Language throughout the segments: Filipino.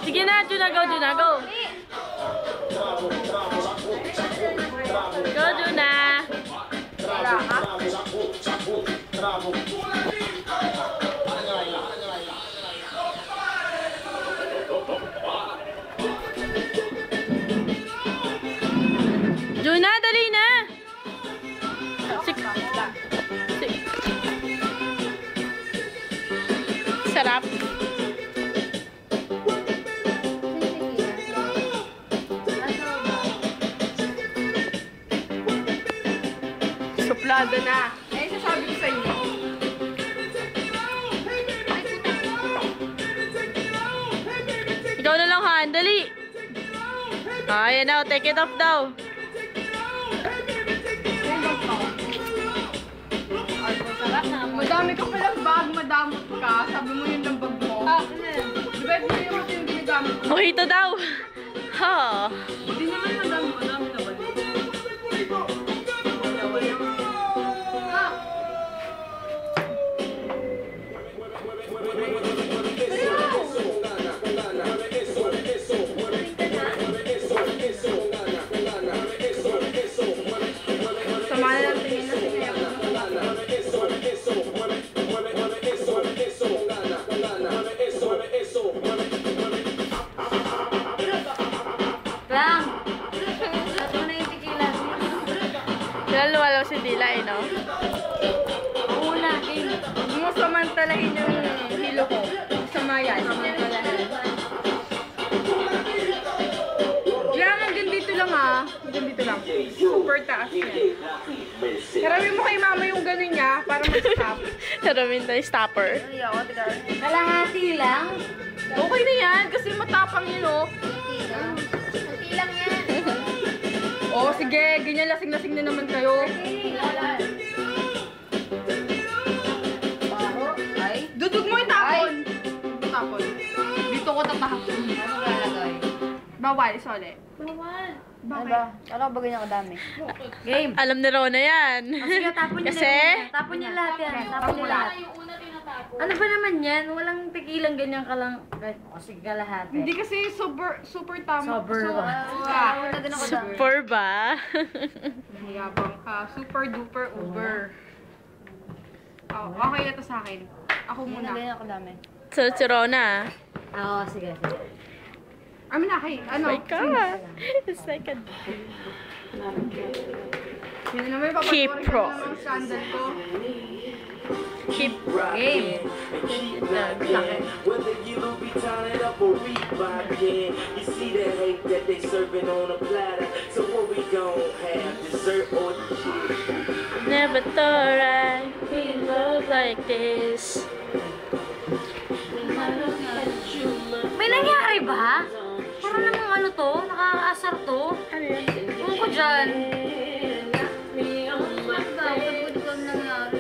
Sige na, Juna, go, Juna, go. Go, Juna. Juna, dali na. Sarap. Suplado na. Eh, sasabi ko sa inyo. Ikaw na lang, Han. Dali. Ayan na. Take it off daw. Madami ka palang bag, madamot ka. Sabi mo yun ng bag mo. Di ba yung ginagamit mo? Mojito daw. Ha. Hindi naman madami na ba? Wala si Dila eh, no? Oo natin. Huwag mo samantalahin yung hilo ko. Samayan. Kailangan dito lang ha. Dito lang. Super taas yan. Karawin mo kay mama yung gano'n niya para mag-stop. Karawin na yung stopper. Kalahati lang. Okay na yan kasi matapang yun oh. Kunti lang yan. Oo sige, ganyan lasing-lasing na naman kayo. Ay. Dudog mo itapon. Tapon. Dito ko tatahapon. Ano lalagay? Bawal, sole. Bawal. Bakit? Ano ba? Ano ba ganyan kadami? Game. Alam ni Rona yan. Sige, tapon niyo Kasi? Tapon niyo lahat yan. Tapon niyo lahat. Ano ba naman yan? Walang tequilang ganyan ka lang. O sige ka lahat. Hindi kasi super tama. Wala din ako dami. Super ba? Mayabang ka. Super duper uber. Oh, okay ito sa akin. Ako Hindi na muna. ganyan ako dami. Si Rona. Oo, sige. Amin na kay, ano? Oh my God. It's like a... Yun na naman, Keep papatuloy pro. ko naman ang scandal ko. Keep Game. Whether you be tying it up or rebuying, you see the hate that they serving on a platter. So what we gon' have, dessert or cheese? Never thought I'd be in love like this. May nangyari ba? Parang namang ano to? Nakakaasar to? Ano yan? Ewan ko dyan. Sabi ko nangyari.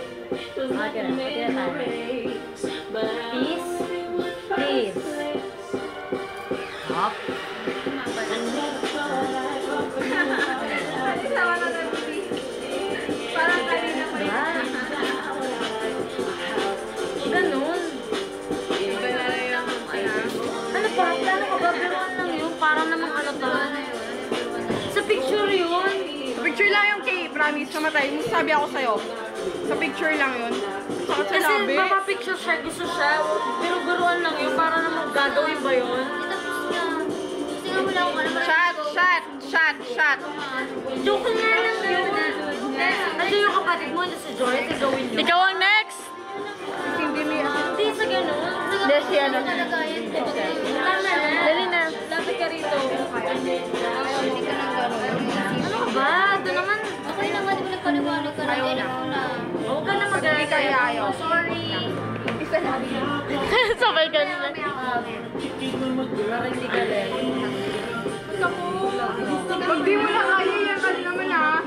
Okay na. Okay na tayo. Peace. Peace. Hop. Parang kanina pa yun. Ganun. Ano pa? Plano ka ba? Biruan lang yun. Parang namang ano to. Sa picture yun. Picture lang yung kay promise namatay. Yung sabi ako sa'yo. Sa picture lang yun. Saka Kasi sinabi. mapapicture siya. Gusto siya. Biruan lang yun. Para namang gagawin ba yun? Shot. Joke nga lang yun. Ano yung kapatid mo? Si Joy? Si gawin yun. Ikaw ang next! Hindi may Hindi sa ganun. Hindi, si ano. Tama na. Dali na. Lapit ka rito. Ano ka ba? Doon naman. Okay naman. Di ko nagpaliwanag ka na. Huwag ka na mag-alala. kaya ayaw. Sorry. Isa na. Sabay ka na. Parang hindi ka rin. Pag di mo na kaya yan, ano naman ha?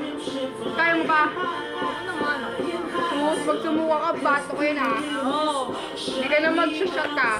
Kaya mo ba? Sus, pag sumuka ka, bato ko yun ha? Oo. Hindi ka na mag-shot ka.